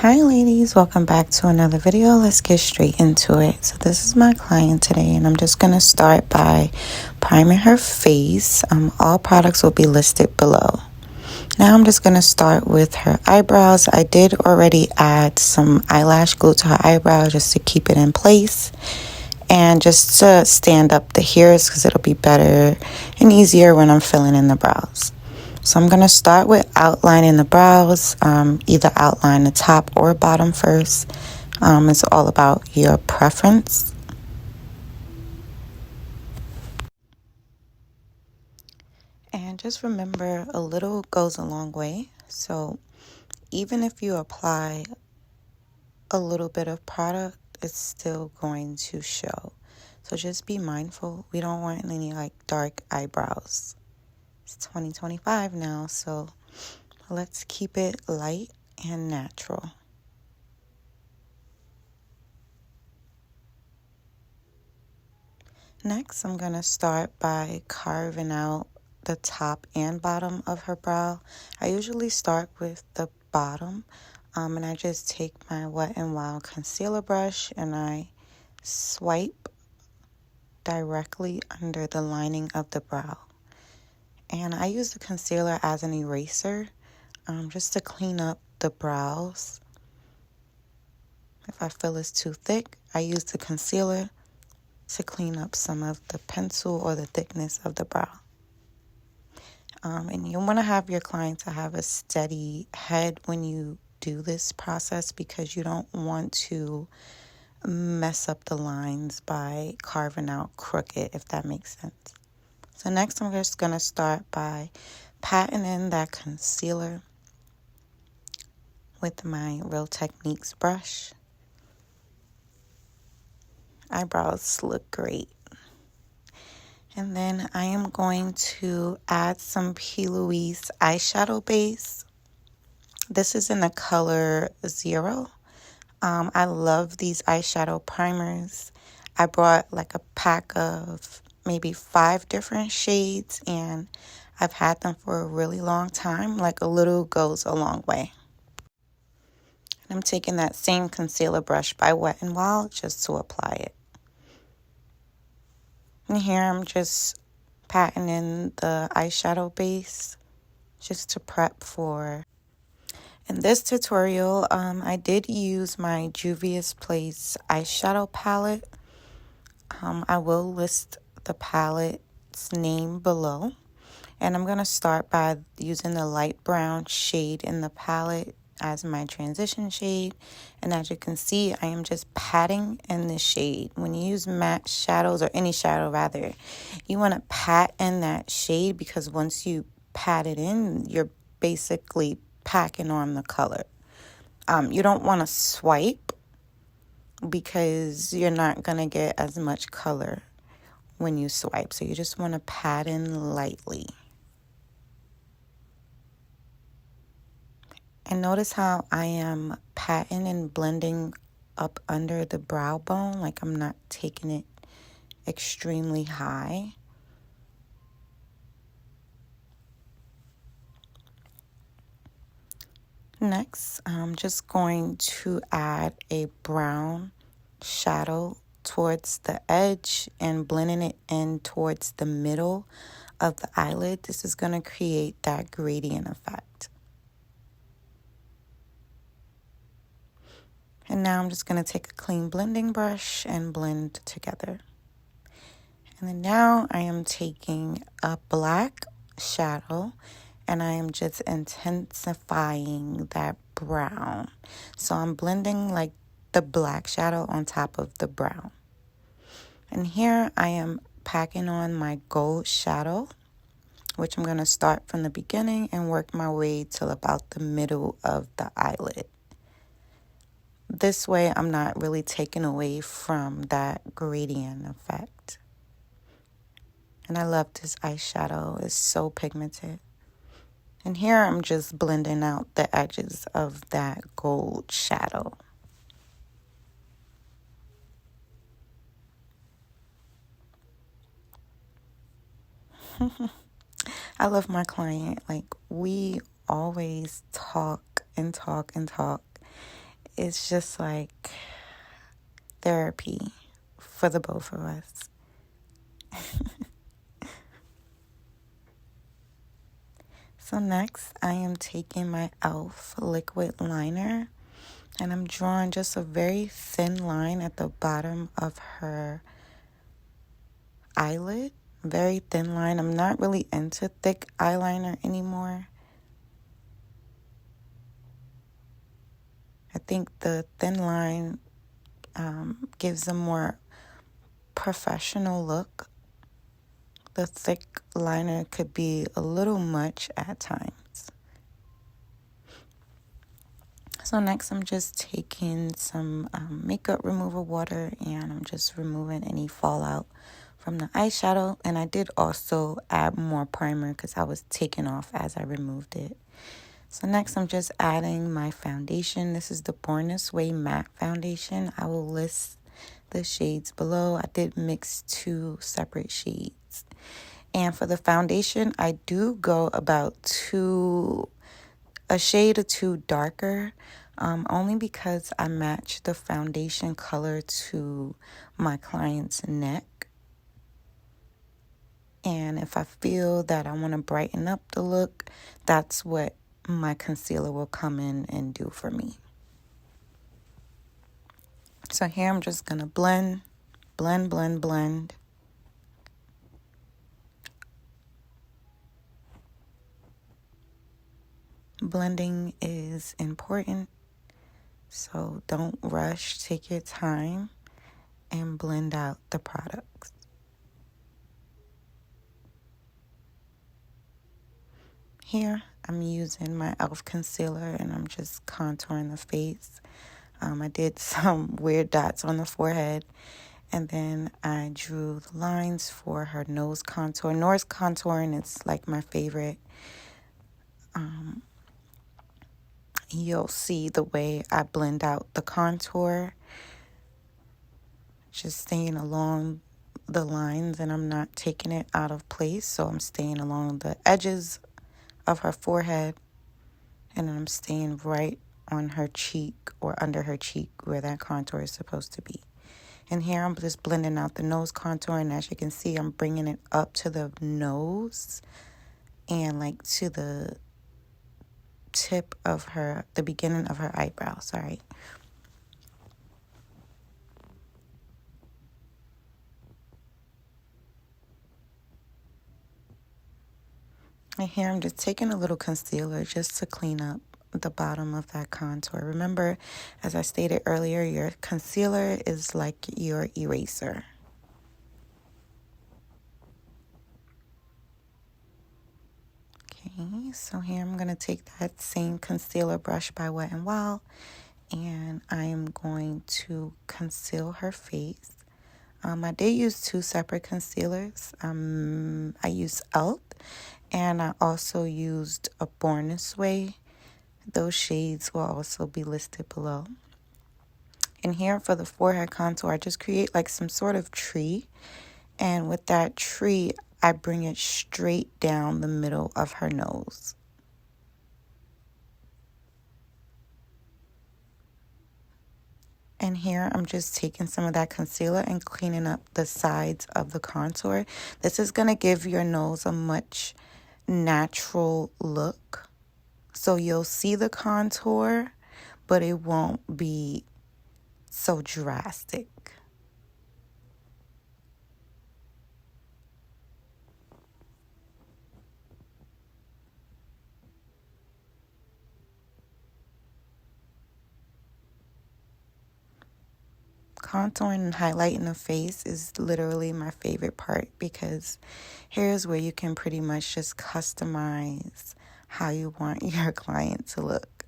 Hi ladies, welcome back to another video. Let's get straight into it. So this is my client today and I'm just going to start by priming her face. All products will be listed below. Now I'm just going to start with her eyebrows. I did already add some eyelash glue to her eyebrow just to keep it in place and just to stand up the hairs because it'll be better and easier when I'm filling in the brows. So I'm going to start with outlining the brows, either outline the top or bottom first. It's all about your preference. And just remember, a little goes a long way. So even if you apply a little bit of product, it's still going to show. So just be mindful. We don't want any dark eyebrows. It's 2025 now, so let's keep it light and natural. Next, I'm going to start by carving out the top and bottom of her brow. I usually start with the bottom, and I just take my Wet n Wild concealer brush and I swipe directly under the lining of the brow. And I use the concealer as an eraser, just to clean up the brows. If I feel it's too thick, I use the concealer to clean up some of the pencil or the thickness of the brow. And you want to have your client to have a steady head when you do this process because you don't want to mess up the lines by carving out crooked, if that makes sense. So next I'm just going to start by patting in that concealer with my Real Techniques brush. Eyebrows look great. And then I am going to add some Louise eyeshadow base. This is in the color 0. I love these eyeshadow primers. I brought a pack of maybe 5 different shades and I've had them for a really long time. A little goes a long way. And I'm taking that same concealer brush by Wet n Wild just to apply it. And here I'm just patting in the eyeshadow base just to prep for. In this tutorial, I did use my Juvia's Place eyeshadow palette. I will list the palette's name below. And I'm going to start by using the light brown shade in the palette as my transition shade. And as you can see, I am just patting in the shade. When you use matte shadows, or any shadow rather, you want to pat in that shade because once you pat it in, you're basically packing on the color. You don't want to swipe because you're not going to get as much color when you swipe. So you just want to pat in lightly. And notice how I am patting and blending up under the brow bone, I'm not taking it extremely high. Next, I'm just going to add a brown shadow towards the edge and blending it in towards the middle of the eyelid. This is going to create that gradient effect. And now I'm just going to take a clean blending brush and blend together. And then now I am taking a black shadow and I am just intensifying that brown. So I'm blending the black shadow on top of the brown. And here I am packing on my gold shadow, which I'm going to start from the beginning and work my way till about the middle of the eyelid. This way I'm not really taking away from that gradient effect. And I love this eyeshadow. It's so pigmented. And here I'm just blending out the edges of that gold shadow. I love my client. We always talk and talk and talk. it's just like therapy for the both of us. So next, I am taking my e.l.f. liquid liner, and I'm drawing just a very thin line at the bottom of her eyelid. Very thin line. I'm not really into thick eyeliner anymore. I think the thin line gives a more professional look. The thick liner could be a little much at times. So next I'm just taking some makeup remover water, and I'm just removing any fallout from the eyeshadow. And I did also add more primer because I was taking off as I removed it. So next I'm just adding my foundation. This is the Born This Way matte foundation. I will list the shades below. I did mix 2 separate shades. And for the foundation, I do go about a shade or 2 darker, only because I match the foundation color to my client's neck. And if I feel that I want to brighten up the look, that's what my concealer will come in and do for me. So here I'm just going to blend. Blending is important, so don't rush. Take your time and blend out the products. Here, I'm using my e.l.f. concealer, and I'm just contouring the face. I did some weird dots on the forehead, and then I drew the lines for her nose contour. Nose contouring is like my favorite. You'll see the way I blend out the contour, just staying along the lines, and I'm not taking it out of place. So I'm staying along the edges of her forehead, and then I'm staying right on her cheek or under her cheek where that contour is supposed to be. And here I'm just blending out the nose contour, and as you can see, I'm bringing it up to the nose and like to the tip of the beginning of her eyebrow, sorry. And here I'm just taking a little concealer just to clean up the bottom of that contour. Remember, as I stated earlier, your concealer is like your eraser. Okay, so here I'm going to take that same concealer brush by Wet n Wild, and I'm going to conceal her face. I did use 2 separate concealers. I used e.l.f. and I also used a Born This Way. Those shades will also be listed below. And here for the forehead contour, I just create like some sort of tree. And with that tree, I bring it straight down the middle of her nose. And here I'm just taking some of that concealer and cleaning up the sides of the contour. This is going to give your nose a much natural look. So you'll see the contour, but it won't be so drastic. Contouring and highlighting the face is literally my favorite part, because here's where you can pretty much just customize how you want your client to look.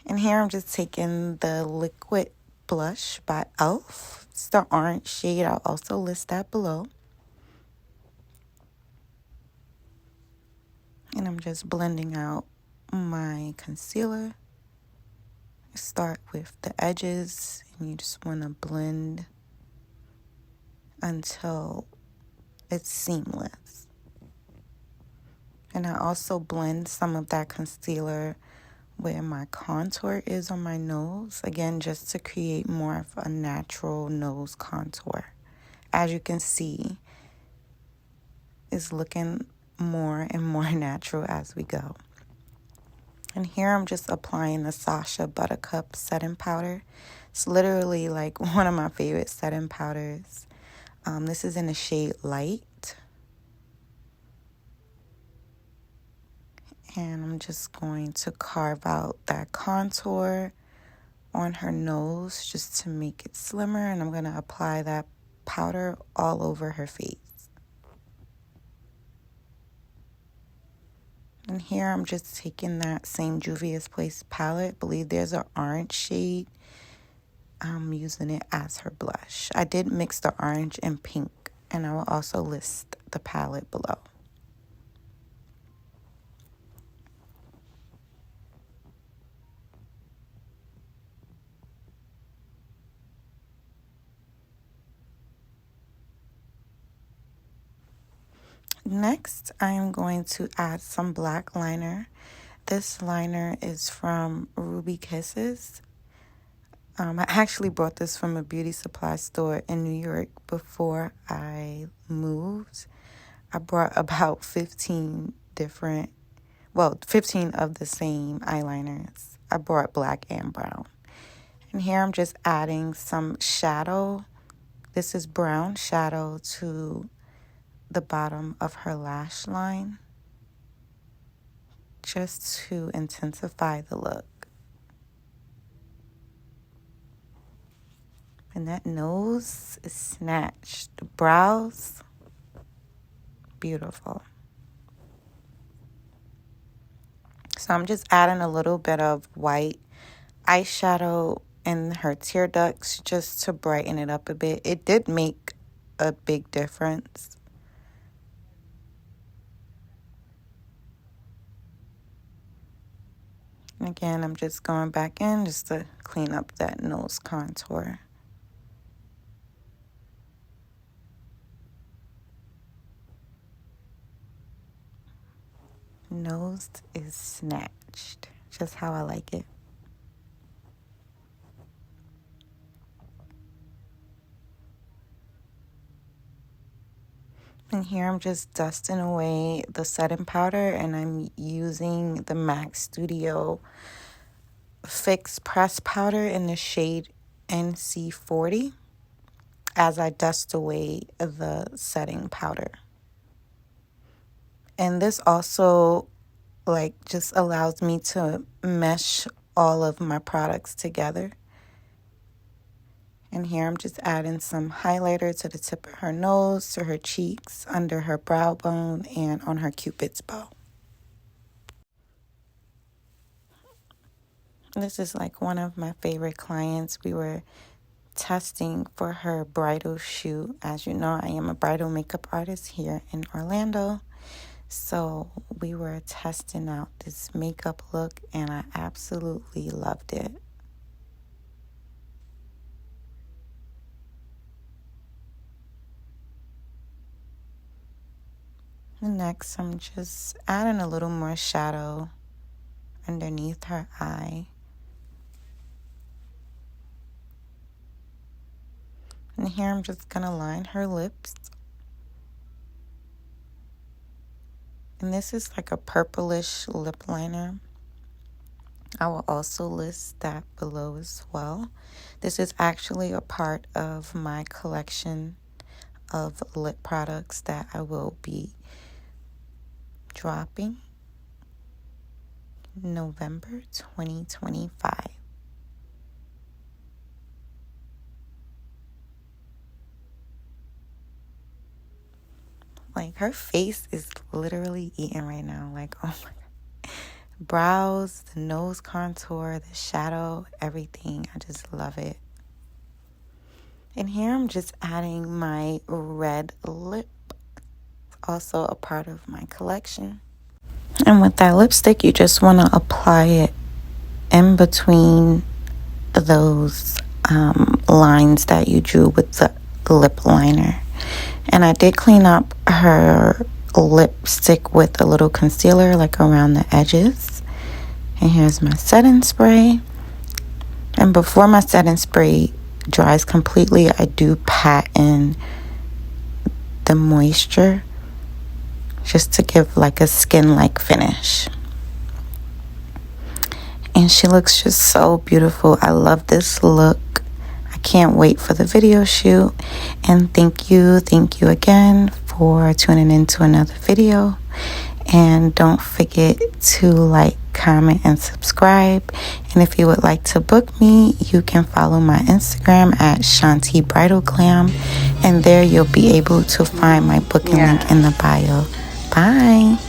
And here I'm just taking the liquid blush by e.l.f. It's the orange shade. I'll also list that below. And I'm just blending out my concealer. Start with the edges, and you just want to blend until it's seamless. And I also blend some of that concealer where my contour is on my nose. Again, just to create more of a natural nose contour. As you can see, it's looking more and more natural as we go. And here I'm just applying the Sacha Buttercup setting powder. It's literally like one of my favorite setting powders. This is in the shade Light. And I'm just going to carve out that contour on her nose just to make it slimmer. And I'm going to apply that powder all over her face. And here I'm just taking that same Juvia's Place palette. I believe there's an orange shade. I'm using it as her blush. I did mix the orange and pink, and I will also list the palette below. Next, I am going to add some black liner. This liner is from Ruby Kisses. I actually bought this from a beauty supply store in New York before I moved. I brought about 15 of the same eyeliners. I brought black and brown. And here I'm just adding some shadow. This is brown shadow to the bottom of her lash line, just to intensify the look. And that nose is snatched. The brows, beautiful. So I'm just adding a little bit of white eyeshadow in her tear ducts just to brighten it up a bit. It did make a big difference. And again, I'm just going back in just to clean up that nose contour. Nose is snatched, just how I like it. And here I'm just dusting away the setting powder, and I'm using the MAC Studio Fix Press Powder in the shade NC40 as I dust away the setting powder. And this also just allows me to mesh all of my products together. And here I'm just adding some highlighter to the tip of her nose, to her cheeks, under her brow bone, and on her cupid's bow. This is like one of my favorite clients. We were testing for her bridal shoot. As you know, I am a bridal makeup artist here in Orlando. So we were testing out this makeup look, and I absolutely loved it. And next, I'm just adding a little more shadow underneath her eye. And here I'm just going to line her lips. And this is like a purplish lip liner. I will also list that below as well. This is actually a part of my collection of lip products that I will be dropping November 2025. Like, her face is literally eating right now. Like, oh my God. Brows, the nose contour, the shadow, everything. I just love it. And here I'm just adding my red lip. Also a part of my collection. And with that lipstick, you just want to apply it in between those lines that you drew with the lip liner. And I did clean up her lipstick with a little concealer, like around the edges. And here's my setting spray. And before my setting spray dries completely, I do pat in the moisture just to give like a skin-like finish. And she looks just so beautiful. I love this look. I can't wait for the video shoot. And thank you again for tuning into another video. And don't forget to like, comment, and subscribe. And if you would like to book me, you can follow my Instagram at Shanti Bridal Glam. And there you'll be able to find my booking link in the bio. Bye.